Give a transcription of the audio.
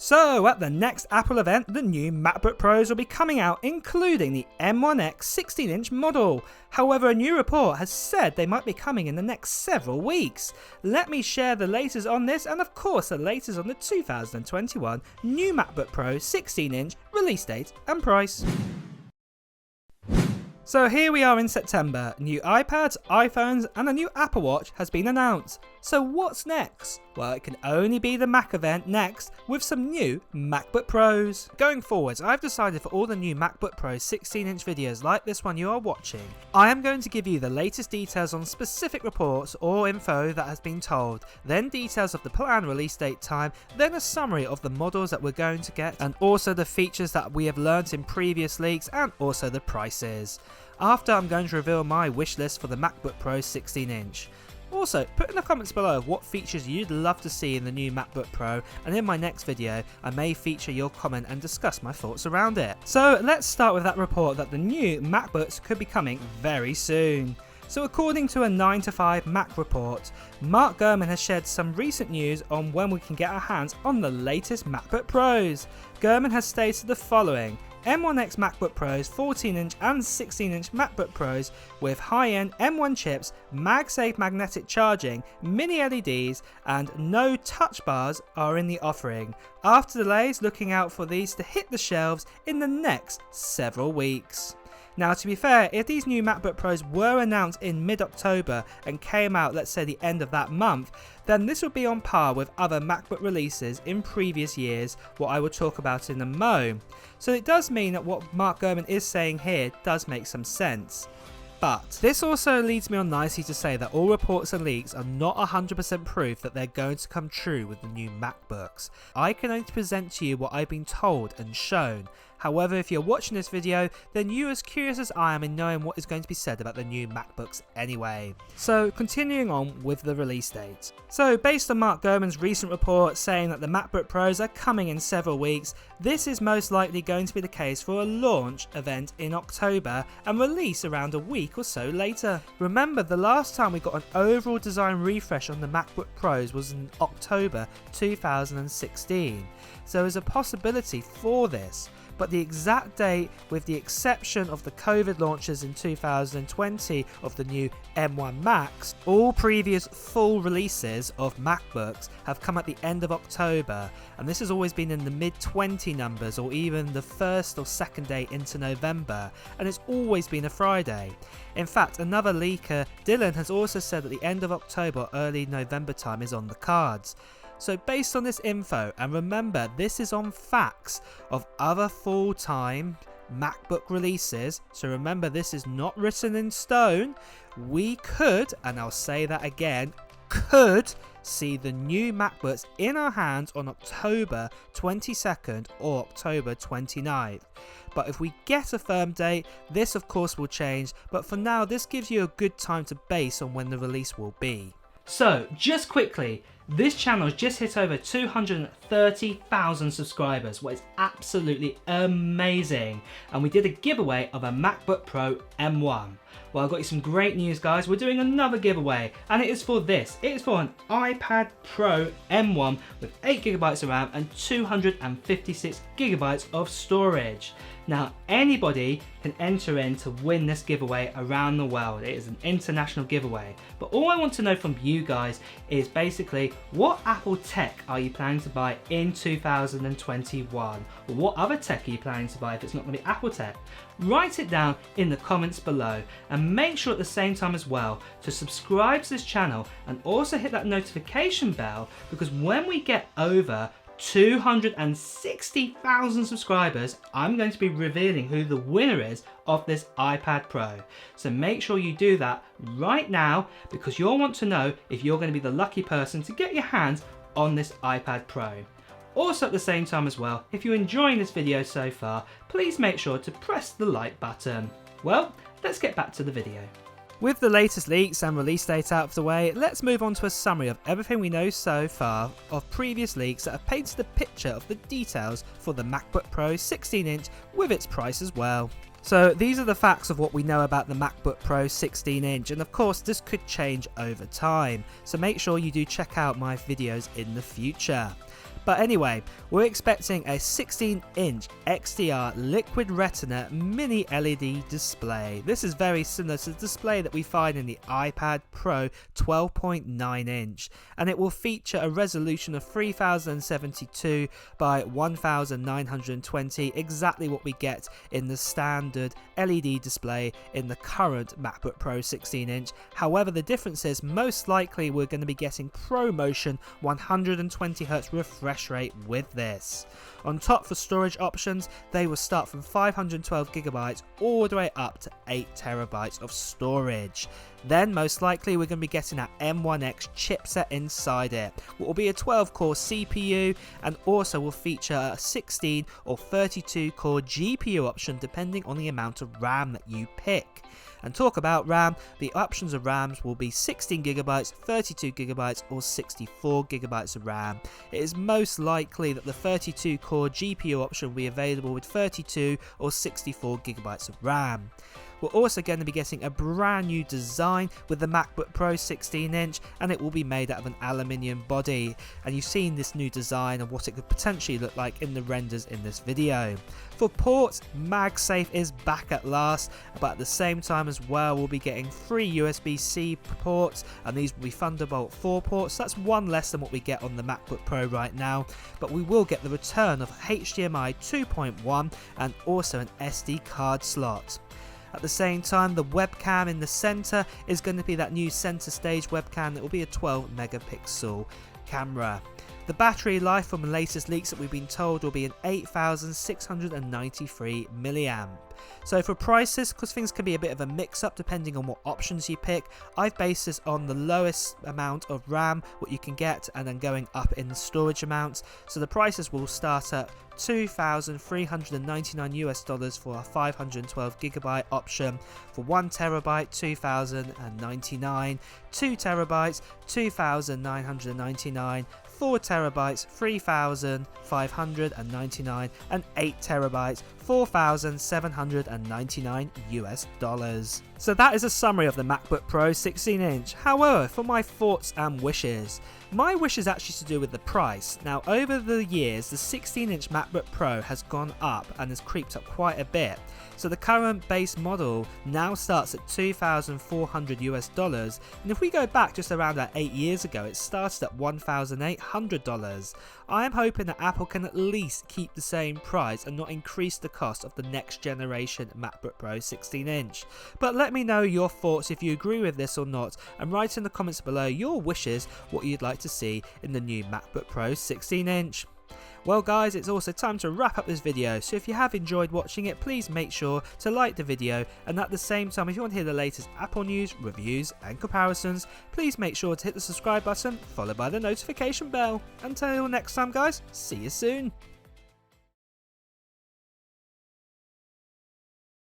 So at the next Apple event, the new MacBook Pros will be coming out, including the M1X 16-inch model. However, a new report has said they might be coming in the next several weeks. Let me share the latest on this and of course the latest on the 2021 new MacBook Pro 16-inch release date and price. So here we are in September, new iPads, iPhones and a new Apple Watch has been announced. So what's next? Well, it can only be the Mac event next with some new MacBook Pros. Going forwards, I've decided for all the new MacBook Pro 16-inch videos like this one you are watching, I am going to give you the latest details on specific reports or info that has been told, then details of the planned release date time, then a summary of the models that we're going to get, and also the features that we have learnt in previous leaks and also the prices. After, I'm going to reveal my wish list for the MacBook Pro 16-inch. Also, put in the comments below what features you'd love to see in the new MacBook Pro, and in my next video I may feature your comment and discuss my thoughts around it. So let's start with that report that the new MacBooks could be coming very soon. So according to a 9 to 5 Mac report, Mark Gurman has shared some recent news on when we can get our hands on the latest MacBook Pros. Gurman has stated the following: M1X MacBook Pros, 14-inch and 16-inch MacBook Pros with high-end M1 chips, MagSafe magnetic charging, mini LEDs and no touch bars are in the offering. After delays, looking out for these to hit the shelves in the next several weeks. Now, to be fair, if these new MacBook Pros were announced in mid-October and came out, let's say, the end of that month, then this would be on par with other MacBook releases in previous years, what I will talk about in a mo. So it does mean that what Mark Gurman is saying here does make some sense. But this also leads me on nicely to say that all reports and leaks are not 100% proof that they're going to come true with the new MacBooks. I can only present to you what I've been told and shown. However, if you're watching this video, then you're as curious as I am in knowing what is going to be said about the new MacBooks anyway. So continuing on with the release date. So based on Mark Gurman's recent report saying that the MacBook Pros are coming in several weeks, this is most likely going to be the case for a launch event in October and release around a week or so later. Remember, the last time we got an overall design refresh on the MacBook Pros was in October 2016. So there's a possibility for this. But the exact date, with the exception of the COVID launches in 2020 of the new M1 Max, all previous full releases of MacBooks have come at the end of October, and this has always been in the mid-20 numbers or even the first or second day into November, and it's always been a Friday. In fact, another leaker, Dylan, has also said that the end of October or early November time is on the cards. So based on this info, and remember this is on facts of other full-time MacBook releases, so remember this is not written in stone, we could, and I'll say that again, could see the new MacBooks in our hands on October 22nd or October 29th. But if we get a firm date, this of course will change, but for now this gives you a good time to base on when the release will be. So just quickly, this channel has just hit over 230,000 subscribers, what is absolutely amazing, and we did a giveaway of a MacBook Pro M1. Well, I've got you some great news, guys. We're doing another giveaway, and it is for this. It is for an iPad Pro M1 with 8GB of RAM and 256GB of storage. Now, anybody can enter in to win this giveaway around the world. It is an international giveaway. But all I want to know from you guys is basically, what Apple tech are you planning to buy in 2021? Or what other tech are you planning to buy if it's not going to be Apple tech? Write it down in the comments below, and make sure at the same time as well to subscribe to this channel and also hit that notification bell, because when we get over 260,000 subscribers, I'm going to be revealing who the winner is of this iPad Pro. So make sure you do that right now, because you'll want to know if you're going to be the lucky person to get your hands on this iPad Pro. Also at the same time as well, if you're enjoying this video so far, please make sure to press the like button. Well, let's get back to the video. With the latest leaks and release date out of the way, let's move on to a summary of everything we know so far of previous leaks that have painted a picture of the details for the MacBook Pro 16-inch with its price as well. So these are the facts of what we know about the MacBook Pro 16-inch, and of course this could change over time, so make sure you do check out my videos in the future. But anyway, we're expecting a 16-inch XDR Liquid Retina mini LED display. This is very similar to the display that we find in the iPad Pro 12.9 inch, and it will feature a resolution of 3072 by 1920, exactly what we get in the standard LED display in the current MacBook Pro 16-inch. However, the difference is most likely we're going to be getting ProMotion 120Hz refresh rate with this. On top, for storage options, they will start from 512GB all the way up to 8TB of storage. Then most likely we're going to be getting that M1X chipset inside it, what will be a 12-core CPU, and also will feature a 16 or 32-core GPU option depending on the amount of RAM that you pick. And talk about RAM, the options of RAMs will be 16GB, 32GB or 64GB of RAM. It is most likely that the 32-core GPU option will be available with 32 or 64GB of RAM. We're also going to be getting a brand new design with the MacBook Pro 16-inch, and it will be made out of an aluminium body. And you've seen this new design and what it could potentially look like in the renders in this video. For ports, MagSafe is back at last, but at the same time as well, we'll be getting 3 USB-C ports, and these will be Thunderbolt 4 ports. That's one less than what we get on the MacBook Pro right now, but we will get the return of HDMI 2.1 and also an SD card slot. At the same time, the webcam in the center is going to be that new center stage webcam that will be a 12 megapixel camera. The battery life from the latest leaks that we've been told will be an 8693 milliamp. So for prices, because things can be a bit of a mix-up depending on what options you pick, I've based this on the lowest amount of RAM, what you can get, and then going up in the storage amounts. So the prices will start at $2,399 for a 512GB option. For 1TB, $2,099, 2TB, $2,999, 4TB, $3,599, and 8TB, $4,799. So that is a summary of the MacBook Pro 16-inch. However, for my thoughts and wishes, my wish is actually to do with the price. Now, over the years, the 16-inch MacBook Pro has gone up and has creeped up quite a bit. So the current base model now starts at $2,400, and if we go back just around 8 years ago, it started at $1,800. I am hoping that Apple can at least keep the same price and not increase the cost of the next generation MacBook Pro 16-inch. But let me know your thoughts if you agree with this or not, and write in the comments below your wishes what you'd like to see in the new MacBook Pro 16-inch. Well guys, it's also time to wrap up this video, so if you have enjoyed watching it, please make sure to like the video, and at the same time, if you want to hear the latest Apple news, reviews and comparisons, please make sure to hit the subscribe button followed by the notification bell. Until next time guys, see you soon.